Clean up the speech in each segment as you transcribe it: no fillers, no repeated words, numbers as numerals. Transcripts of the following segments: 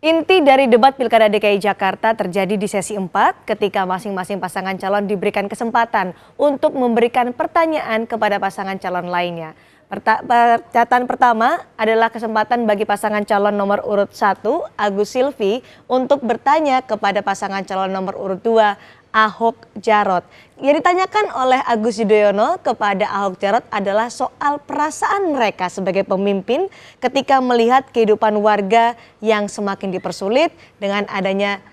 Inti dari debat Pilkada DKI Jakarta terjadi di sesi 4 ketika masing-masing pasangan calon diberikan kesempatan untuk memberikan pertanyaan kepada pasangan calon lainnya. Catatan pertama adalah kesempatan bagi pasangan calon nomor urut 1 Agus Silvi untuk bertanya kepada pasangan calon nomor urut 2 Ahok Jarot. Yang ditanyakan oleh Agus Yudhoyono kepada Ahok Jarot adalah soal perasaan mereka sebagai pemimpin ketika melihat kehidupan warga yang semakin dipersulit dengan adanya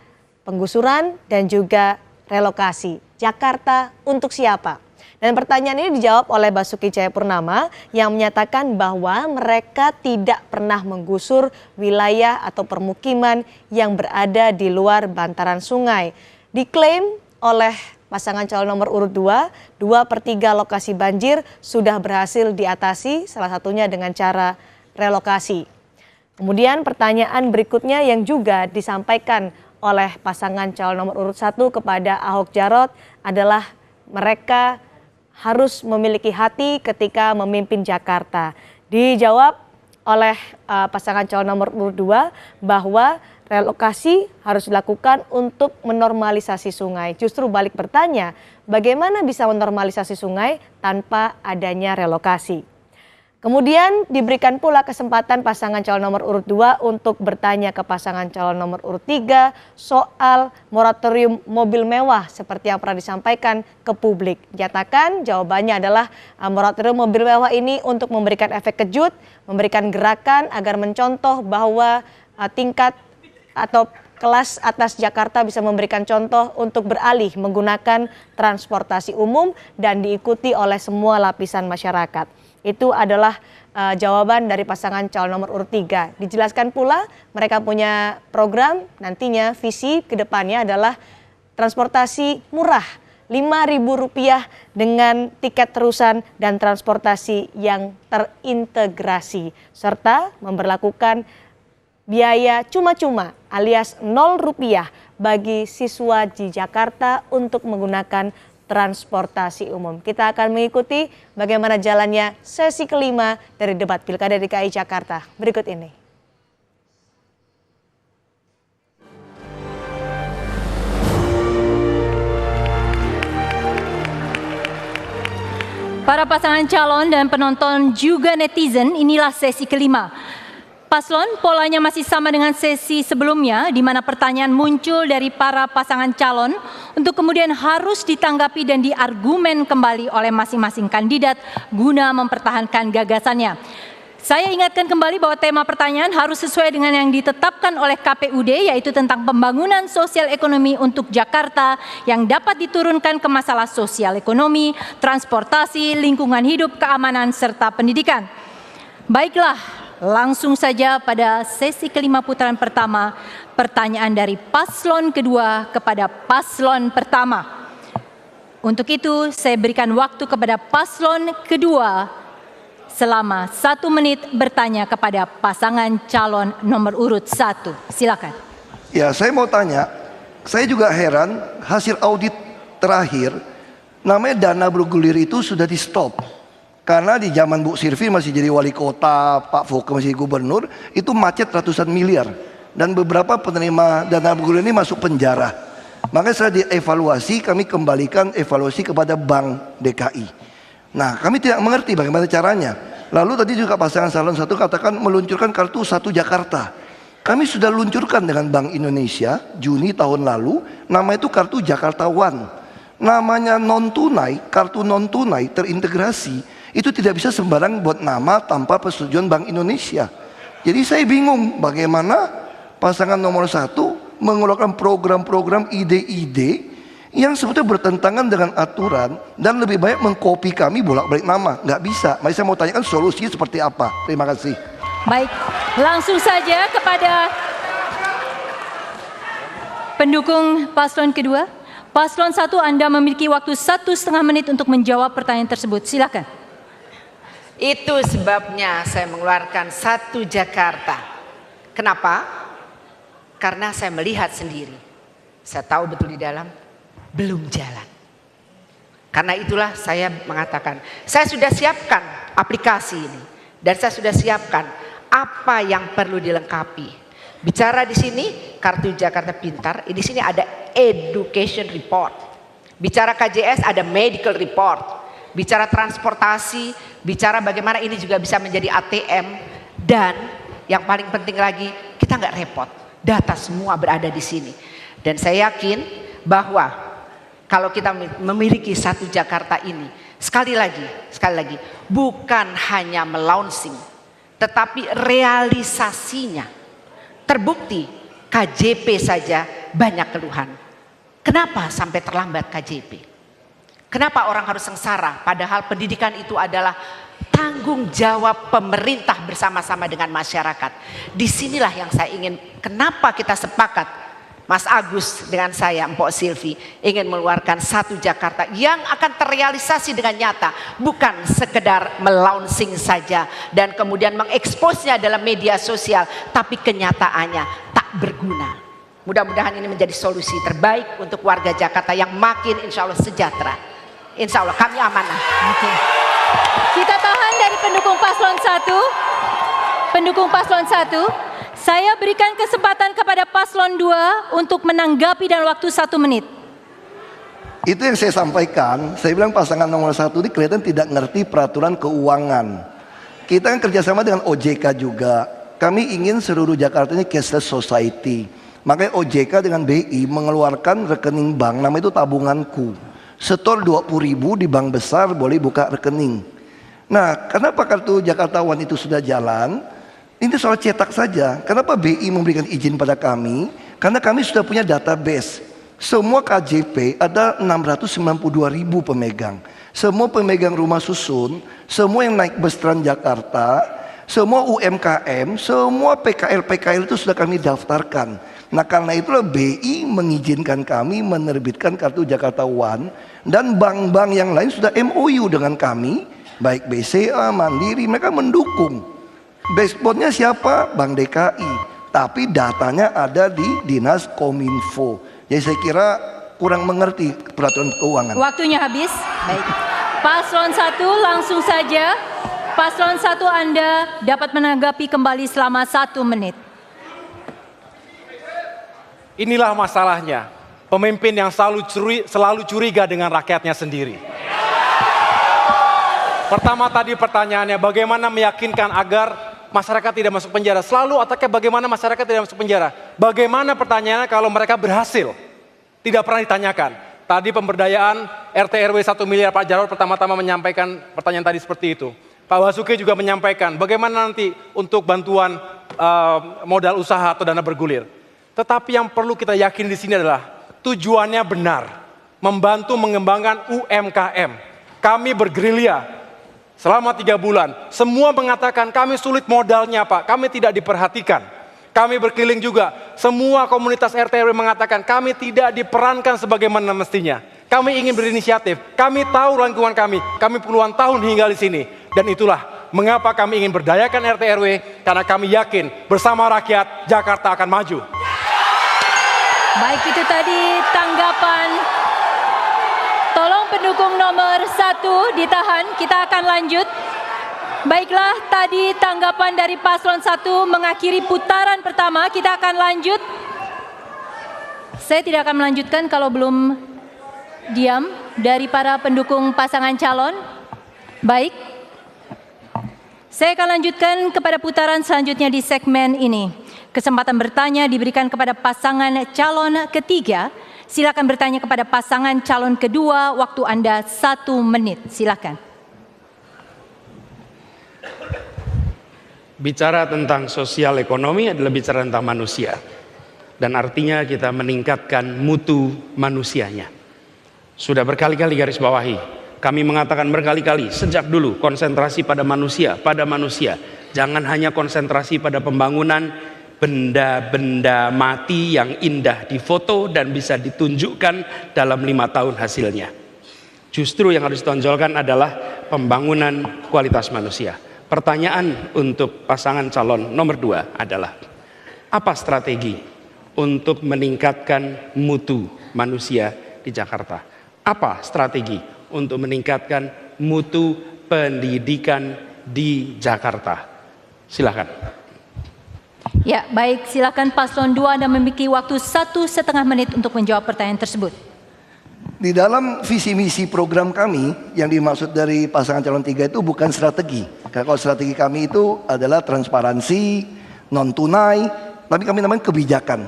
penggusuran dan juga relokasi. Jakarta untuk siapa? Dan pertanyaan ini dijawab oleh Basuki Cahayapurnama yang menyatakan bahwa mereka tidak pernah menggusur wilayah atau permukiman yang berada di luar bantaran sungai. Diklaim oleh pasangan calon nomor urut 2, 2/3 lokasi banjir sudah berhasil diatasi, salah satunya dengan cara relokasi. Kemudian pertanyaan berikutnya yang juga disampaikan oleh pasangan calon nomor urut 1 kepada Ahok Jarot adalah mereka harus memiliki hati ketika memimpin Jakarta. Dijawab oleh pasangan calon nomor urut 2 bahwa relokasi harus dilakukan untuk menormalisasi sungai. Justru balik bertanya, bagaimana bisa menormalisasi sungai tanpa adanya relokasi? Kemudian diberikan pula kesempatan pasangan calon nomor urut 2 untuk bertanya ke pasangan calon nomor urut 3 soal moratorium mobil mewah seperti yang pernah disampaikan ke publik. Nyatakan jawabannya adalah moratorium mobil mewah ini untuk memberikan efek kejut, memberikan gerakan agar mencontoh bahwa tingkat atau kelas atas Jakarta bisa memberikan contoh untuk beralih menggunakan transportasi umum dan diikuti oleh semua lapisan masyarakat. Itu adalah jawaban dari pasangan calon nomor urut 3. Dijelaskan pula mereka punya program nantinya visi ke depannya adalah transportasi murah Rp5.000 dengan tiket terusan dan transportasi yang terintegrasi serta memberlakukan biaya cuma-cuma alias Rp0 bagi siswa di Jakarta untuk menggunakan transportasi umum. Kita akan mengikuti bagaimana jalannya sesi kelima dari debat Pilkada DKI Jakarta berikut ini. Para pasangan calon dan penonton juga netizen, inilah sesi kelima. Paslon polanya masih sama dengan sesi sebelumnya di mana pertanyaan muncul dari para pasangan calon untuk kemudian harus ditanggapi dan diargumen kembali oleh masing-masing kandidat guna mempertahankan gagasannya. Saya ingatkan kembali bahwa tema pertanyaan harus sesuai dengan yang ditetapkan oleh KPUD yaitu tentang pembangunan sosial ekonomi untuk Jakarta yang dapat diturunkan ke masalah sosial ekonomi, transportasi, lingkungan hidup, keamanan, serta pendidikan. Baiklah, langsung saja pada sesi kelima putaran pertama, pertanyaan dari paslon kedua kepada paslon pertama. Untuk itu, saya berikan waktu kepada paslon kedua selama 1 menit bertanya kepada pasangan calon nomor urut 1. Silakan. Ya, saya mau tanya, saya juga heran hasil audit terakhir, namanya dana bergulir itu sudah di stop. Karena di zaman Bu Sirvi masih jadi wali kota, Pak Foke masih gubernur, itu macet ratusan miliar. Dan beberapa penerima dana bergulir ini masuk penjara. Makanya setelah dievaluasi, kami kembalikan evaluasi kepada Bank DKI. Nah, kami tidak mengerti bagaimana caranya. Lalu tadi juga pasangan calon 1 katakan meluncurkan kartu 1 Jakarta. Kami sudah luncurkan dengan Bank Indonesia Juni tahun lalu, nama itu kartu Jakarta One. Namanya non-tunai, kartu non-tunai terintegrasi. Itu tidak bisa sembarang buat nama tanpa persetujuan Bank Indonesia. Jadi saya bingung bagaimana pasangan nomor 1 mengeluarkan program-program ide-ide yang sebetulnya bertentangan dengan aturan dan lebih banyak mengkopi kami bolak-balik nama. Nggak bisa. Mari saya mau tanyakan solusinya seperti apa. Terima kasih. Baik, langsung saja kepada pendukung paslon kedua. Paslon 1, Anda memiliki waktu 1,5 menit untuk menjawab pertanyaan tersebut. Silakan. Itu sebabnya saya mengeluarkan 1 Jakarta. Kenapa? Karena saya melihat sendiri Saya tahu betul di dalam belum jalan. Karena itulah saya mengatakan, saya sudah siapkan aplikasi ini dan saya sudah siapkan apa yang perlu dilengkapi. Bicara di sini Kartu Jakarta Pintar, di sini ada education report. Bicara KJS ada medical report. Bicara transportasi, bicara bagaimana ini juga bisa menjadi ATM, dan yang paling penting lagi kita nggak repot. Data semua berada di sini. Dan saya yakin bahwa kalau kita memiliki satu Jakarta ini, sekali lagi, bukan hanya melaunching, tetapi realisasinya. Terbukti KJP saja banyak keluhan. Kenapa sampai terlambat KJP? Kenapa orang harus sengsara? Padahal pendidikan itu adalah tanggung jawab pemerintah bersama-sama dengan masyarakat. Disinilah yang saya ingin, kenapa kita sepakat, Mas Agus dengan saya, Mpok Silvi, ingin mengeluarkan satu Jakarta yang akan terrealisasi dengan nyata. Bukan sekedar melaunching saja dan kemudian mengeksposnya dalam media sosial, tapi kenyataannya tak berguna. Mudah-mudahan ini menjadi solusi terbaik untuk warga Jakarta yang makin insya Allah sejahtera. Insya Allah kami amanah. Kita tahan dari pendukung paslon 1. Pendukung paslon 1. Saya berikan kesempatan kepada paslon 2 untuk menanggapi dalam waktu 1 menit. Itu yang saya sampaikan. Saya bilang pasangan nomor 1 ini kelihatan tidak ngerti peraturan keuangan. Kita kan kerjasama dengan OJK juga. Kami ingin seluruh Jakarta ini cashless society. Makanya OJK dengan BI mengeluarkan rekening bank, nama itu tabunganku. Setor 20.000 di bank besar boleh buka rekening. Nah, kenapa kartu Jakarta One itu sudah jalan? Ini soal cetak saja. Kenapa BI memberikan izin pada kami? Karena kami sudah punya database. Semua KJP ada 692.000 pemegang. Semua pemegang rumah susun, semua yang naik bus Transjakarta, semua UMKM, semua PKL itu sudah kami daftarkan. Nah, karena itulah BI mengizinkan kami menerbitkan kartu Jakarta One, dan bank-bank yang lain sudah MOU dengan kami, baik BCA, Mandiri, mereka mendukung. Backbone-nya siapa? Bank DKI. Tapi datanya ada di Dinas Kominfo. Jadi saya kira kurang mengerti peraturan keuangan. Waktunya habis. Baik. Paslon 1 langsung saja. Paslon 1 Anda dapat menanggapi kembali selama 1 menit. Inilah masalahnya, pemimpin yang selalu curiga dengan rakyatnya sendiri. Pertama tadi pertanyaannya, bagaimana meyakinkan agar masyarakat tidak masuk penjara? Selalu otaknya bagaimana masyarakat tidak masuk penjara? Bagaimana pertanyaannya kalau mereka berhasil? Tidak pernah ditanyakan. Tadi pemberdayaan RT RW 1 miliar, Pak Jarod pertama-tama menyampaikan pertanyaan tadi seperti itu. Pak Basuki juga menyampaikan bagaimana nanti untuk bantuan modal usaha atau dana bergulir. Tetapi yang perlu kita yakin di sini adalah tujuannya benar, membantu mengembangkan UMKM. Kami bergerilya selama 3 bulan. Semua mengatakan kami sulit modalnya Pak, kami tidak diperhatikan. Kami berkeliling juga, semua komunitas RT RW mengatakan kami tidak diperankan sebagaimana mestinya. Kami ingin berinisiatif, kami tahu lingkungan kami puluhan tahun tinggal di sini. Dan itulah mengapa kami ingin berdayakan RT RW, karena kami yakin bersama rakyat Jakarta akan maju. Baik, itu tadi tanggapan. Tolong pendukung nomor 1 ditahan, kita akan lanjut. Baiklah, tadi tanggapan dari paslon 1 mengakhiri putaran pertama, kita akan lanjut. Saya tidak akan melanjutkan kalau belum diam dari para pendukung pasangan calon. Baik, saya akan lanjutkan kepada putaran selanjutnya di segmen ini. Kesempatan bertanya diberikan kepada pasangan calon ketiga. Silakan bertanya kepada pasangan calon kedua. Waktu Anda 1 menit. Silakan. Bicara tentang sosial ekonomi adalah bicara tentang manusia. Dan artinya kita meningkatkan mutu manusianya. Sudah berkali-kali garis bawahi. Kami mengatakan berkali-kali sejak dulu konsentrasi pada manusia, pada manusia. Jangan hanya konsentrasi pada pembangunan benda-benda mati yang indah difoto dan bisa ditunjukkan dalam 5 tahun hasilnya. Justru yang harus ditonjolkan adalah pembangunan kualitas manusia. Pertanyaan untuk pasangan calon nomor 2 adalah, apa strategi untuk meningkatkan mutu manusia di Jakarta. Apa strategi untuk meningkatkan mutu pendidikan di Jakarta? Silakan. Ya, baik, silakan Paslon 2, Anda memiliki waktu 1,5 menit untuk menjawab pertanyaan tersebut. Di dalam visi misi program kami yang dimaksud dari pasangan calon 3 itu bukan strategi. Karena kalau strategi kami itu adalah transparansi, non tunai, tapi kami namanya kebijakan.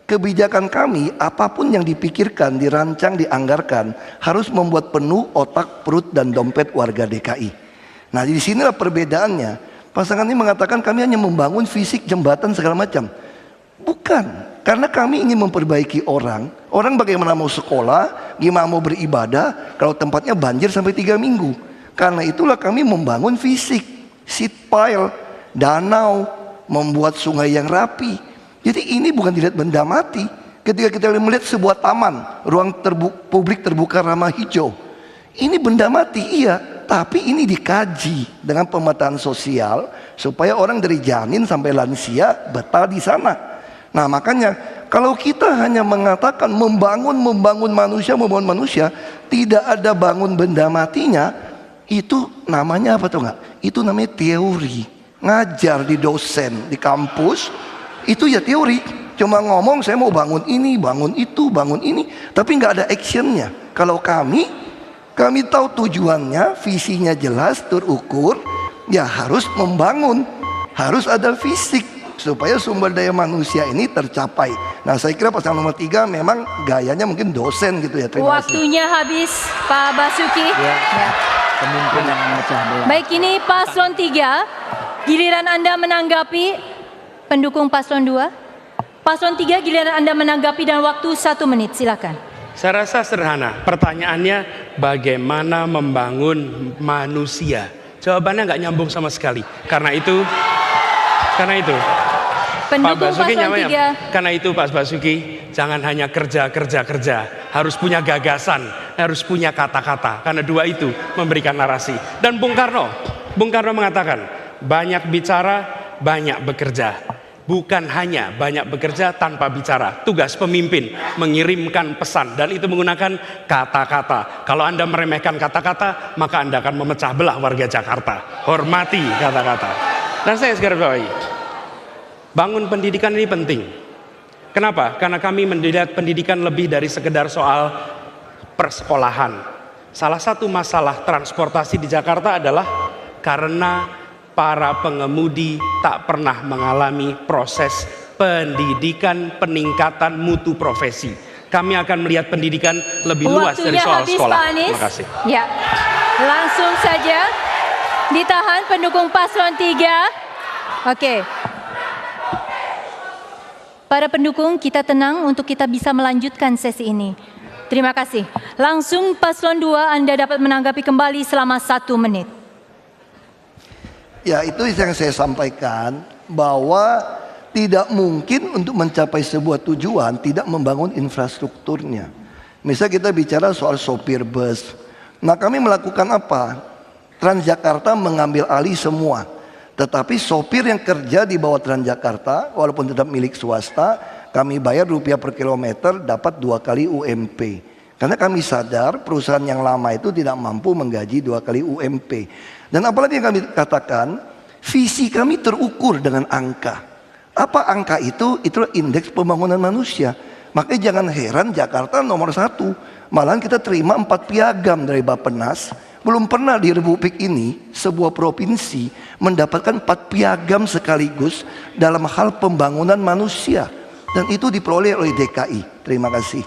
Kebijakan kami apapun yang dipikirkan, dirancang, dianggarkan harus membuat penuh otak, perut dan dompet warga DKI. Nah, di sinilah perbedaannya. Pasangan ini mengatakan kami hanya membangun fisik, jembatan segala macam. Bukan, karena kami ingin memperbaiki orang. Orang bagaimana mau sekolah, gimana mau beribadah kalau tempatnya banjir sampai 3 minggu. Karena itulah kami membangun fisik, seat pile, danau, membuat sungai yang rapi. Jadi ini bukan dilihat benda mati. Ketika kita melihat sebuah taman, ruang publik terbuka ramah hijau, ini benda mati, iya. Tapi ini dikaji dengan pemetaan sosial supaya orang dari janin sampai lansia betah di sana. Nah, makanya kalau kita hanya mengatakan membangun manusia, tidak ada bangun benda matinya, itu namanya apa tuh nggak? Itu namanya teori. Ngajar di dosen di kampus itu ya teori. Cuma ngomong saya mau bangun ini, bangun itu, bangun ini, tapi nggak ada actionnya. Kalau kami tahu tujuannya, visinya jelas, terukur, ya harus membangun, harus ada fisik supaya sumber daya manusia ini tercapai. Nah, saya kira pasangan nomor 3 memang gayanya mungkin dosen gitu ya. Terima kasih. Waktunya habis, Pak Basuki. Ya. Pemimpin yang memecah belah. Baik, ini Paslon 3, giliran Anda menanggapi. Pendukung Paslon 2. Paslon 3, giliran Anda menanggapi dan waktu 1 menit, silakan. Saya rasa sederhana. Pertanyaannya bagaimana membangun manusia? Jawabannya nggak nyambung sama sekali. Karena itu Pak Basuki nyamanya. Karena itu Pak Basuki jangan hanya kerja, harus punya gagasan, harus punya kata-kata. Karena dua itu memberikan narasi. Dan Bung Karno mengatakan banyak bicara, banyak bekerja. Bukan hanya banyak bekerja tanpa bicara. Tugas pemimpin mengirimkan pesan dan itu menggunakan kata-kata. Kalau Anda meremehkan kata-kata, maka Anda akan memecah belah warga Jakarta. Hormati kata-kata. Dan saya sekarang bawahi, bangun pendidikan ini penting. Kenapa? Karena kami melihat pendidikan lebih dari sekedar soal persekolahan. Salah satu masalah transportasi di Jakarta adalah karena para pengemudi tak pernah mengalami proses pendidikan peningkatan mutu profesi. Kami akan melihat pendidikan lebih luas dari soal sekolah. Terima kasih. Ya, langsung saja ditahan pendukung Paslon 3. Oke. Para pendukung, kita tenang untuk kita bisa melanjutkan sesi ini. Terima kasih. Langsung Paslon 2, Anda dapat menanggapi kembali selama 1 menit. Ya, itu yang saya sampaikan, bahwa tidak mungkin untuk mencapai sebuah tujuan tidak membangun infrastrukturnya. Misalnya kita bicara soal sopir bus. Nah, kami melakukan apa? Transjakarta mengambil alih semua. Tetapi sopir yang kerja di bawah Transjakarta, walaupun tetap milik swasta, kami bayar rupiah per kilometer dapat 2 kali UMP. Karena kami sadar perusahaan yang lama itu tidak mampu menggaji 2 kali UMP. Dan apalagi yang kami katakan, visi kami terukur dengan angka. Apa angka itu? Itulah indeks pembangunan manusia. Makanya jangan heran Jakarta nomor 1. Malahan kita terima 4 piagam dari Bappenas. Belum pernah di Republik ini sebuah provinsi mendapatkan 4 piagam sekaligus dalam hal pembangunan manusia. Dan itu diperoleh oleh DKI. Terima kasih.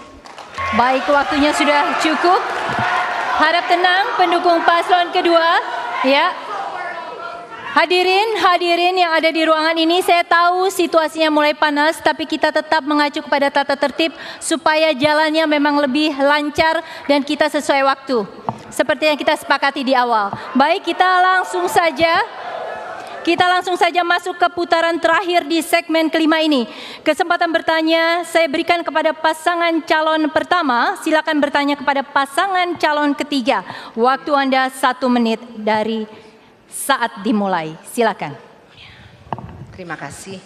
Baik, waktunya sudah cukup. Harap tenang pendukung paslon kedua. Ya. Hadirin yang ada di ruangan ini, saya tahu situasinya mulai panas, tapi kita tetap mengacu kepada tata tertib supaya jalannya memang lebih lancar dan kita sesuai waktu. Seperti yang kita sepakati di awal. Baik, kita langsung saja masuk ke putaran terakhir di segmen kelima ini. Kesempatan bertanya saya berikan kepada pasangan calon pertama. Silakan bertanya kepada pasangan calon ketiga. Waktu Anda 1 menit dari saat dimulai. Silakan. Terima kasih.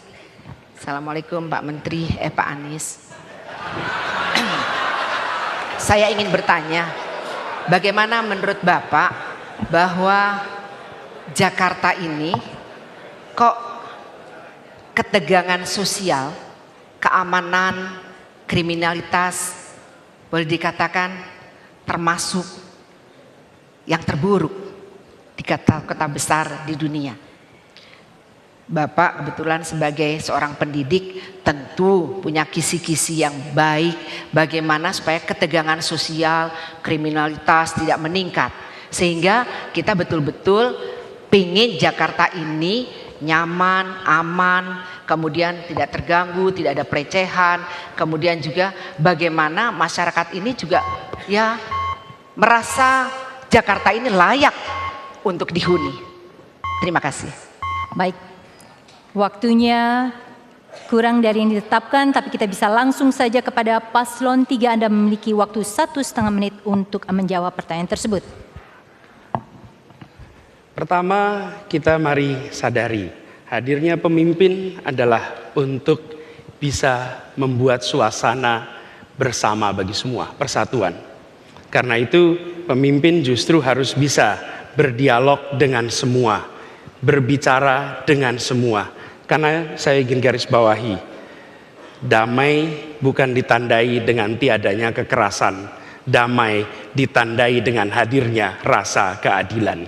Assalamualaikum Pak Menteri, Pak Anies. Saya ingin bertanya, bagaimana menurut Bapak bahwa Jakarta ini kok ketegangan sosial, keamanan, kriminalitas boleh dikatakan termasuk yang terburuk di kota-kota besar di dunia. Bapak kebetulan sebagai seorang pendidik tentu punya kisi-kisi yang baik bagaimana supaya ketegangan sosial, kriminalitas tidak meningkat. Sehingga kita betul-betul pingin Jakarta ini nyaman, aman, kemudian tidak terganggu, tidak ada pelecehan. Kemudian juga bagaimana masyarakat ini juga ya merasa Jakarta ini layak untuk dihuni. Terima kasih. Baik, waktunya kurang dari yang ditetapkan, tapi kita bisa langsung saja kepada paslon 3. Anda memiliki waktu 1,5 menit untuk menjawab pertanyaan tersebut. Pertama, kita mari sadari, hadirnya pemimpin adalah untuk bisa membuat suasana bersama bagi semua, persatuan. Karena itu, pemimpin justru harus bisa berdialog dengan semua, berbicara dengan semua. Karena saya ingin garis bawahi, damai bukan ditandai dengan tiadanya kekerasan, damai ditandai dengan hadirnya rasa keadilan.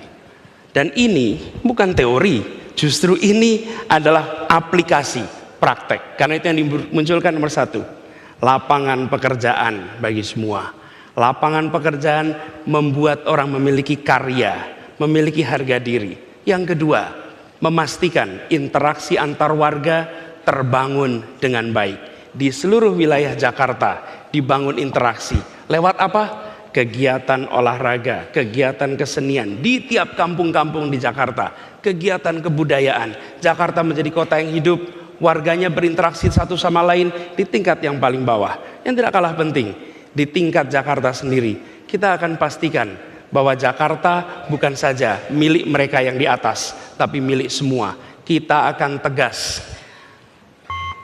Dan ini bukan teori, justru ini adalah aplikasi praktek. Karena itu yang dimunculkan nomor 1, lapangan pekerjaan bagi semua. Lapangan pekerjaan membuat orang memiliki karya, memiliki harga diri. Yang kedua, memastikan interaksi antar warga terbangun dengan baik. Di seluruh wilayah Jakarta dibangun interaksi. Lewat apa? Kegiatan olahraga, kegiatan kesenian di tiap kampung-kampung di Jakarta, kegiatan kebudayaan. Jakarta menjadi kota yang hidup, warganya berinteraksi satu sama lain di tingkat yang paling bawah. Yang tidak kalah penting, di tingkat Jakarta sendiri, kita akan pastikan bahwa Jakarta bukan saja milik mereka yang di atas, tapi milik semua. Kita akan tegas.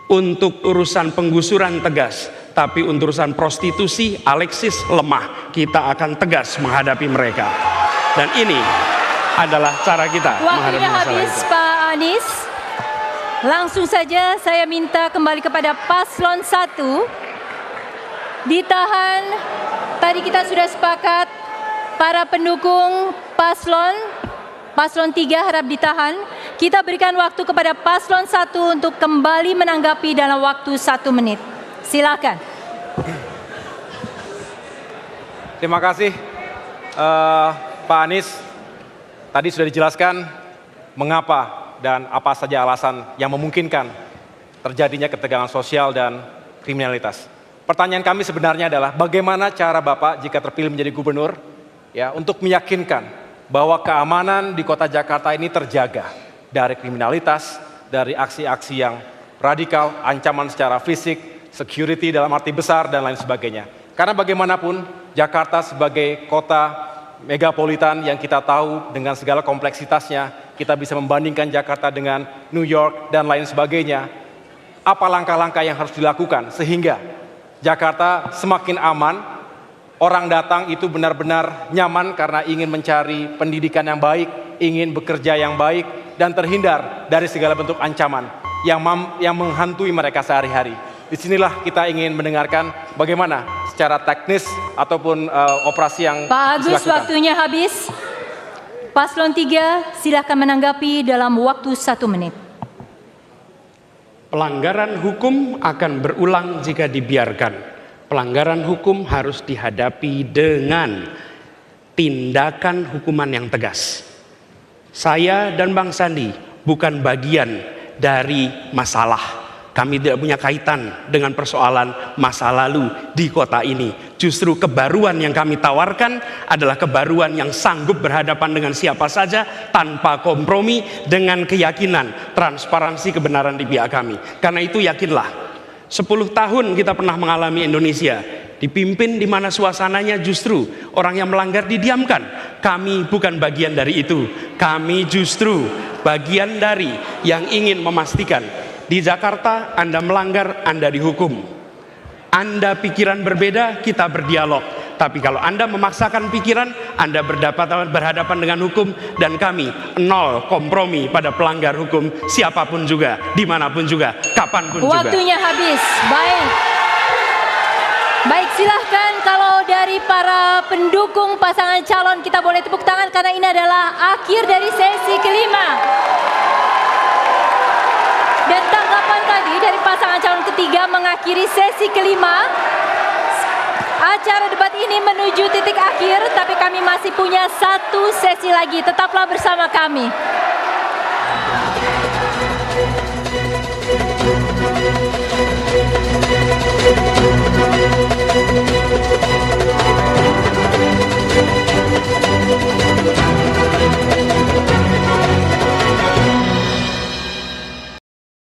Untuk urusan penggusuran tegas, tapi untuk urusan prostitusi, Alexis lemah. Kita akan tegas menghadapi mereka. Dan ini adalah cara kita menghadapi Waktunya masalah habis, itu. Pak Anies. Langsung saja saya minta kembali kepada paslon 1. Ditahan, tadi kita sudah sepakat, para pendukung paslon 3 harap ditahan. Kita berikan waktu kepada paslon 1 untuk kembali menanggapi dalam waktu 1 menit. Silakan. Terima kasih Pak Anies. Tadi sudah dijelaskan mengapa dan apa saja alasan yang memungkinkan terjadinya ketegangan sosial dan kriminalitas. Pertanyaan kami sebenarnya adalah bagaimana cara Bapak jika terpilih menjadi gubernur ya untuk meyakinkan bahwa keamanan di kota Jakarta ini terjaga dari kriminalitas, dari aksi-aksi yang radikal, ancaman secara fisik, security dalam arti besar dan lain sebagainya. Karena bagaimanapun Jakarta sebagai kota megapolitan yang kita tahu dengan segala kompleksitasnya, kita bisa membandingkan Jakarta dengan New York dan lain sebagainya. Apa langkah-langkah yang harus dilakukan sehingga Jakarta semakin aman, orang datang itu benar-benar nyaman karena ingin mencari pendidikan yang baik, ingin bekerja yang baik, dan terhindar dari segala bentuk ancaman yang menghantui mereka sehari-hari. Disinilah kita ingin mendengarkan bagaimana secara teknis ataupun operasi yang Pak Agus, dilakukan. waktunya habis. Paslon 3 silakan menanggapi dalam waktu 1 menit. Pelanggaran hukum akan berulang jika dibiarkan. Pelanggaran hukum harus dihadapi dengan tindakan hukuman yang tegas. Saya dan Bang Sandi bukan bagian dari masalah. Kami tidak punya kaitan dengan persoalan masa lalu di kota ini. Justru kebaruan yang kami tawarkan adalah kebaruan yang sanggup berhadapan dengan siapa saja tanpa kompromi, dengan keyakinan, transparansi, kebenaran di pihak kami. Karena itu yakinlah, 10 tahun kita pernah mengalami Indonesia dipimpin di mana suasananya justru orang yang melanggar didiamkan. Kami bukan bagian dari itu. Kami justru bagian dari yang ingin memastikan Di Jakarta Anda melanggar, Anda dihukum. Anda pikiran berbeda, kita berdialog. Tapi kalau Anda memaksakan pikiran, Anda berhadapan dengan hukum, dan kami nol kompromi pada pelanggar hukum, siapapun juga, dimanapun juga, kapanpun juga. Waktunya habis. Baik, silahkan kalau dari para pendukung pasangan calon kita boleh tepuk tangan karena ini adalah akhir dari sesi kelima. Dan tanggapan tadi dari pasangan calon ketiga mengakhiri sesi kelima. Acara debat ini menuju titik akhir, tapi kami masih punya satu sesi lagi. Tetaplah bersama kami.